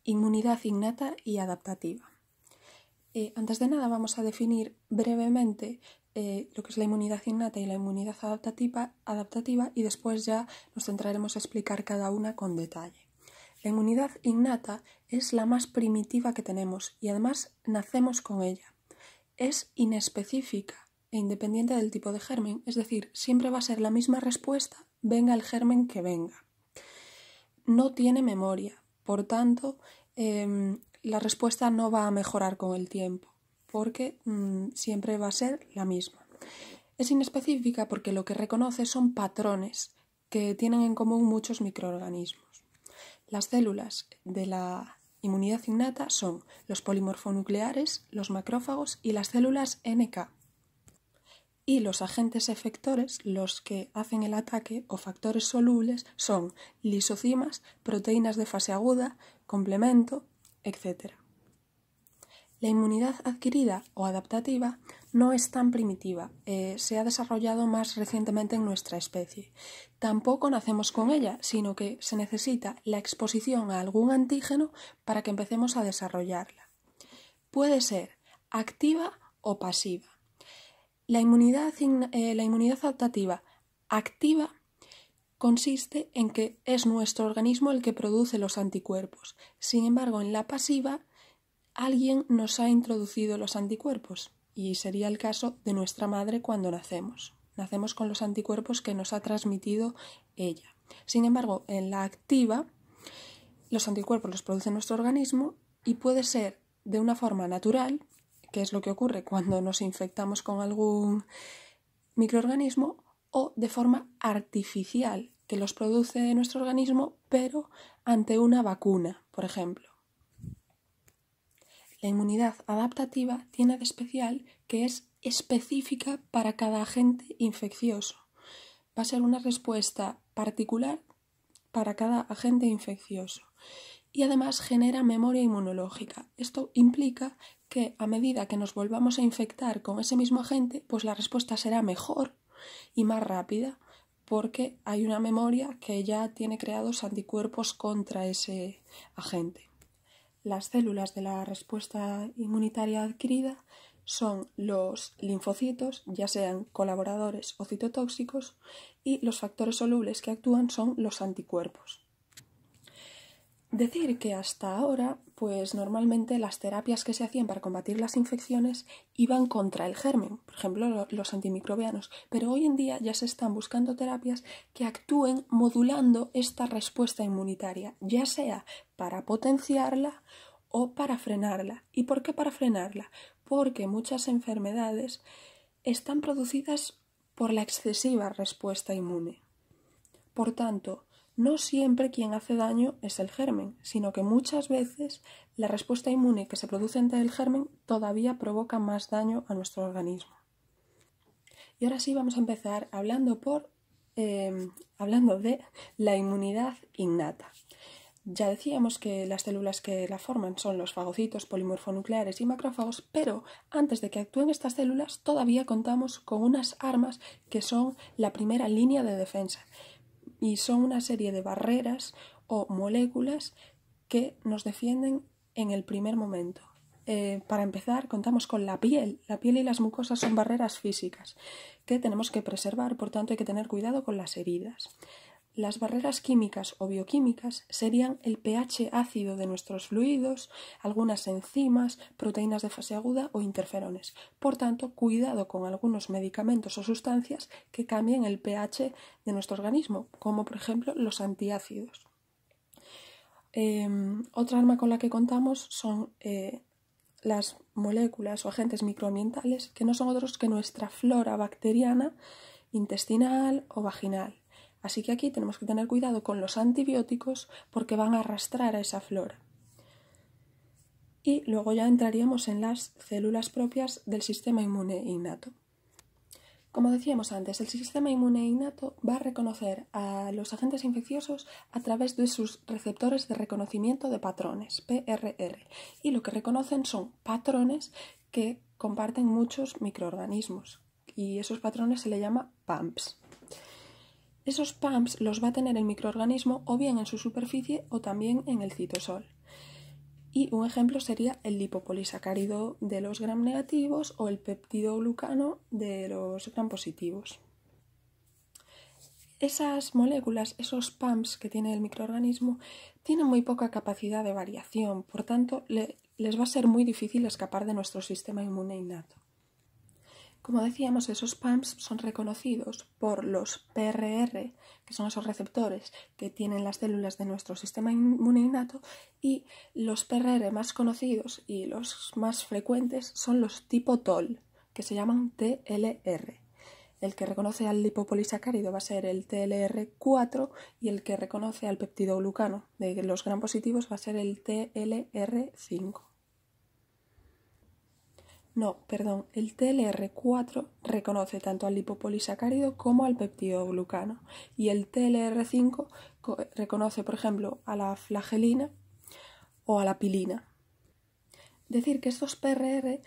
Inmunidad innata y adaptativa. Antes de nada vamos a definir brevemente lo que es la inmunidad innata y la inmunidad adaptativa y después ya nos centraremos a explicar cada una con detalle. La inmunidad innata es la más primitiva que tenemos y además nacemos con ella. Es inespecífica e independiente del tipo de germen, es decir, siempre va a ser la misma respuesta, venga el germen que venga. No tiene memoria, por tanto, la respuesta no va a mejorar con el tiempo, porque siempre va a ser la misma. Es inespecífica porque lo que reconoce son patrones que tienen en común muchos microorganismos. Las células de la inmunidad innata son los polimorfonucleares, los macrófagos y las células NK. Y los agentes efectores, los que hacen el ataque o factores solubles, son lisocimas, proteínas de fase aguda, complemento, etc. La inmunidad adquirida o adaptativa no es tan primitiva, se ha desarrollado más recientemente en nuestra especie. Tampoco nacemos con ella, sino que se necesita la exposición a algún antígeno para que empecemos a desarrollarla. Puede ser activa o pasiva. La inmunidad adaptativa activa consiste en que es nuestro organismo el que produce los anticuerpos. Sin embargo, en la pasiva, alguien nos ha introducido los anticuerpos y sería el caso de nuestra madre cuando nacemos. Nacemos con los anticuerpos que nos ha transmitido ella. Sin embargo, en la activa, los anticuerpos los produce nuestro organismo y puede ser de una forma natural, que es lo que ocurre cuando nos infectamos con algún microorganismo, o de forma artificial, que los produce nuestro organismo, pero ante una vacuna, por ejemplo. La inmunidad adaptativa tiene de especial que es específica para cada agente infeccioso. Va a ser una respuesta particular para cada agente infeccioso. Y además genera memoria inmunológica. Esto implica que a medida que nos volvamos a infectar con ese mismo agente, pues la respuesta será mejor y más rápida, porque hay una memoria que ya tiene creados anticuerpos contra ese agente. Las células de la respuesta inmunitaria adquirida son los linfocitos, ya sean colaboradores o citotóxicos, y los factores solubles que actúan son los anticuerpos. Decir que hasta ahora, pues normalmente las terapias que se hacían para combatir las infecciones iban contra el germen, por ejemplo los antimicrobianos, pero hoy en día ya se están buscando terapias que actúen modulando esta respuesta inmunitaria, ya sea para potenciarla o para frenarla. ¿Y por qué para frenarla? Porque muchas enfermedades están producidas por la excesiva respuesta inmune. Por tanto, no siempre quien hace daño es el germen, sino que muchas veces la respuesta inmune que se produce ante el germen todavía provoca más daño a nuestro organismo. Y ahora sí vamos a empezar hablando de la inmunidad innata. Ya decíamos que las células que la forman son los fagocitos, polimorfonucleares y macrófagos, pero antes de que actúen estas células todavía contamos con unas armas que son la primera línea de defensa. Y son una serie de barreras o moléculas que nos defienden en el primer momento. Para empezar, contamos con la piel. La piel y las mucosas son barreras físicas que tenemos que preservar, por tanto hay que tener cuidado con las heridas. Las barreras químicas o bioquímicas serían el pH ácido de nuestros fluidos, algunas enzimas, proteínas de fase aguda o interferones. Por tanto, cuidado con algunos medicamentos o sustancias que cambien el pH de nuestro organismo, como por ejemplo los antiácidos. Otra arma con la que contamos son las moléculas o agentes microambientales, que no son otros que nuestra flora bacteriana, intestinal o vaginal. Así que aquí tenemos que tener cuidado con los antibióticos porque van a arrastrar a esa flora. Y luego ya entraríamos en las células propias del sistema inmune innato. Como decíamos antes, el sistema inmune innato va a reconocer a los agentes infecciosos a través de sus receptores de reconocimiento de patrones, PRR. Y lo que reconocen son patrones que comparten muchos microorganismos. Y esos patrones se le llama PAMPs. Esos PAMPs los va a tener el microorganismo o bien en su superficie o también en el citosol. Y un ejemplo sería el lipopolisacárido de los gram negativos o el peptidoglucano de los gram positivos. Esas moléculas, esos PAMPs que tiene el microorganismo, tienen muy poca capacidad de variación, por tanto, les va a ser muy difícil escapar de nuestro sistema inmune innato. Como decíamos, esos PAMPs son reconocidos por los PRR, que son esos receptores que tienen las células de nuestro sistema inmune innato, y los PRR más conocidos y los más frecuentes son los tipo TOL, que se llaman TLR. El que reconoce al lipopolisacárido va a ser el TLR4 y el que reconoce al peptidoglucano de los gram positivos va a ser el TLR5. El TLR4 reconoce tanto al lipopolisacárido como al peptidoglucano y el TLR5 reconoce, por ejemplo, a la flagelina o a la pilina. Decir que estos PRR,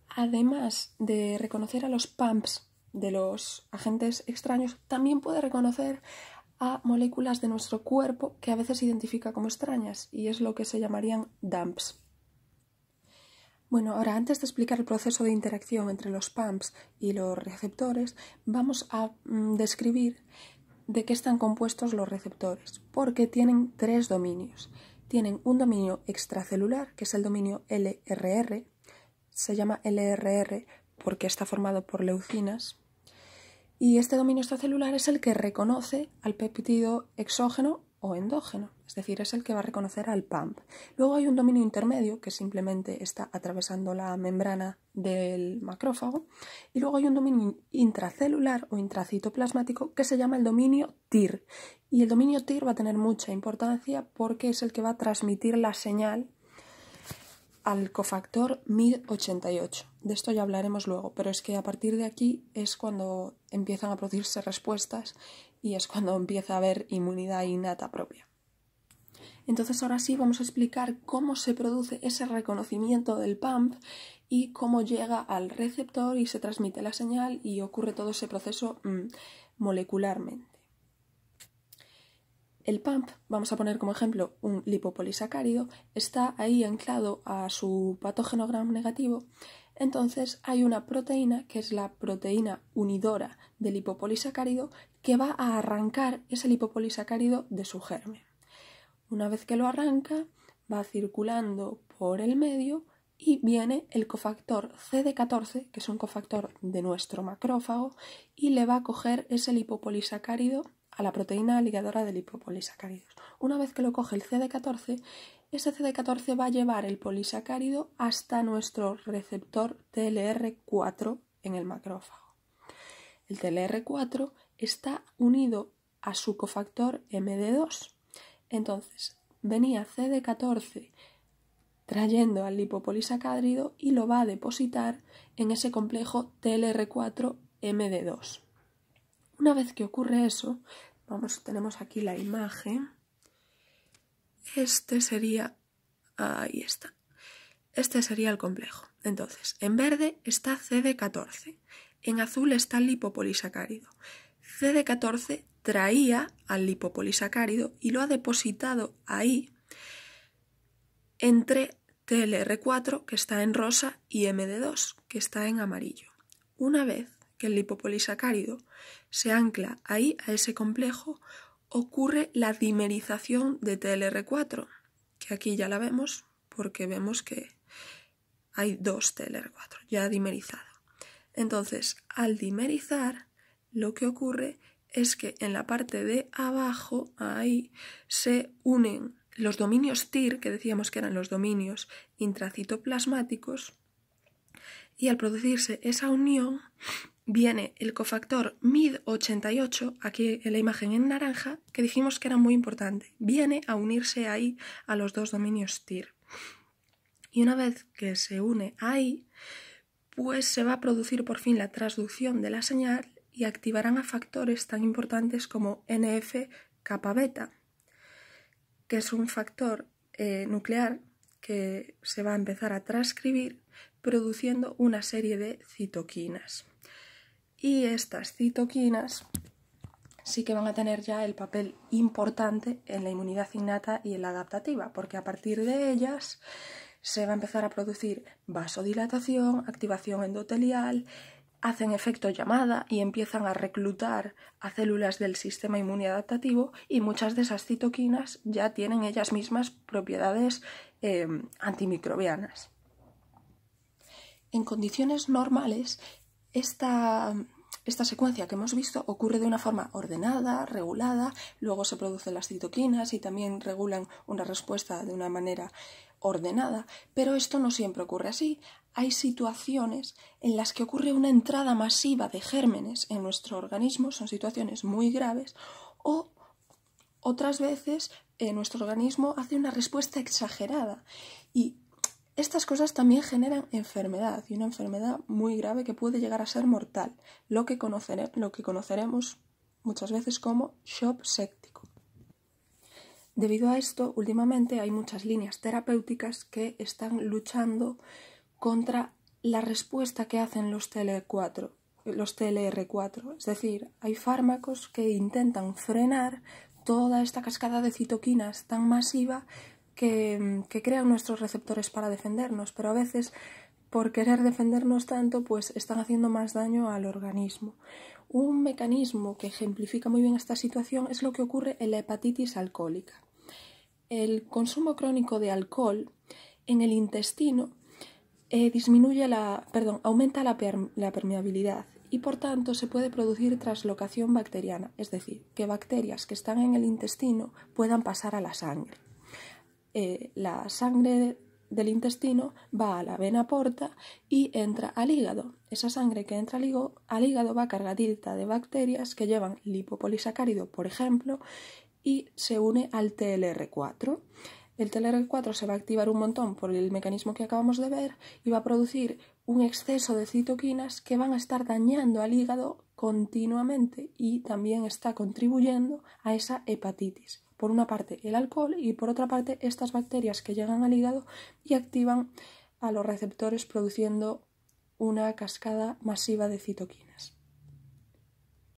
además de reconocer a los PAMPs de los agentes extraños, también puede reconocer a moléculas de nuestro cuerpo que a veces identifica como extrañas y es lo que se llamarían DAMPs. Bueno, ahora antes de explicar el proceso de interacción entre los PAMPs y los receptores, vamos a describir de qué están compuestos los receptores, porque tienen 3 dominios. Tienen un dominio extracelular, que es el dominio LRR, se llama LRR porque está formado por leucinas, y este dominio extracelular es el que reconoce al péptido exógeno o endógeno, es decir, es el que va a reconocer al PAMP. Luego hay un dominio intermedio que simplemente está atravesando la membrana del macrófago, y luego hay un dominio intracelular o intracitoplasmático que se llama el dominio TIR, y el dominio TIR va a tener mucha importancia porque es el que va a transmitir la señal al cofactor MID88. De esto ya hablaremos luego, pero es que a partir de aquí es cuando empiezan a producirse respuestas y es cuando empieza a haber inmunidad innata propia. Entonces ahora sí vamos a explicar cómo se produce ese reconocimiento del PAMP y cómo llega al receptor y se transmite la señal y ocurre todo ese proceso molecularmente. El PAMP, vamos a poner como ejemplo un lipopolisacárido, está ahí anclado a su patógeno gram negativo. Entonces hay una proteína, que es la proteína unidora del lipopolisacárido, que va a arrancar ese lipopolisacárido de su germen. Una vez que lo arranca, va circulando por el medio y viene el cofactor CD14, que es un cofactor de nuestro macrófago, y le va a coger ese lipopolisacárido a la proteína ligadora de lipopolisacáridos. Una vez que lo coge el CD14, ese CD14 va a llevar el polisacárido hasta nuestro receptor TLR4 en el macrófago. El TLR4 está unido a su cofactor MD2. Entonces, venía CD14 trayendo al lipopolisacárido y lo va a depositar en ese complejo TLR4-MD2. Una vez que ocurre eso, tenemos aquí la imagen. Este sería el complejo. Entonces, en verde está CD14, en azul está el lipopolisacárido. CD14 traía al lipopolisacárido y lo ha depositado ahí entre TLR4, que está en rosa, y MD2, que está en amarillo. Una vez que el lipopolisacárido se ancla ahí a ese complejo, ocurre la dimerización de TLR4, que aquí ya la vemos porque vemos que hay 2 TLR4 ya dimerizado. Entonces, al dimerizar, lo que ocurre es que en la parte de abajo, ahí, se unen los dominios TIR, que decíamos que eran los dominios intracitoplasmáticos, y al producirse esa unión, viene el cofactor MID88, aquí en la imagen en naranja, que dijimos que era muy importante. Viene a unirse ahí a los 2 dominios TIR. Y una vez que se une ahí, pues se va a producir por fin la transducción de la señal y activarán a factores tan importantes como NF-kappa-beta, que es un factor nuclear que se va a empezar a transcribir produciendo una serie de citoquinas. Y estas citoquinas sí que van a tener ya el papel importante en la inmunidad innata y en la adaptativa, porque a partir de ellas se va a empezar a producir vasodilatación, activación endotelial, hacen efecto llamada y empiezan a reclutar a células del sistema inmune adaptativo, y muchas de esas citoquinas ya tienen ellas mismas propiedades antimicrobianas. En condiciones normales, esta secuencia que hemos visto ocurre de una forma ordenada, regulada, luego se producen las citoquinas y también regulan una respuesta de una manera ordenada, pero esto no siempre ocurre así. Hay situaciones en las que ocurre una entrada masiva de gérmenes en nuestro organismo, son situaciones muy graves, o otras veces nuestro organismo hace una respuesta exagerada, y estas cosas también generan enfermedad, y una enfermedad muy grave que puede llegar a ser mortal, lo que conoceremos muchas veces como shock séptico. Debido a esto, últimamente hay muchas líneas terapéuticas que están luchando contra la respuesta que hacen los TLR4. Es decir, hay fármacos que intentan frenar toda esta cascada de citoquinas tan masiva que crean nuestros receptores para defendernos, pero a veces, por querer defendernos tanto, pues están haciendo más daño al organismo. Un mecanismo que ejemplifica muy bien esta situación es lo que ocurre en la hepatitis alcohólica. El consumo crónico de alcohol en el intestino aumenta la permeabilidad, y por tanto se puede producir translocación bacteriana, es decir, que bacterias que están en el intestino puedan pasar a la sangre. La sangre del intestino va a la vena porta y entra al hígado. Esa sangre que entra al hígado va cargadita de bacterias que llevan lipopolisacárido, por ejemplo, y se une al TLR4. El TLR4 se va a activar un montón por el mecanismo que acabamos de ver y va a producir un exceso de citoquinas que van a estar dañando al hígado continuamente, y también está contribuyendo a esa hepatitis. Por una parte el alcohol y por otra parte estas bacterias que llegan al hígado y activan a los receptores produciendo una cascada masiva de citoquinas.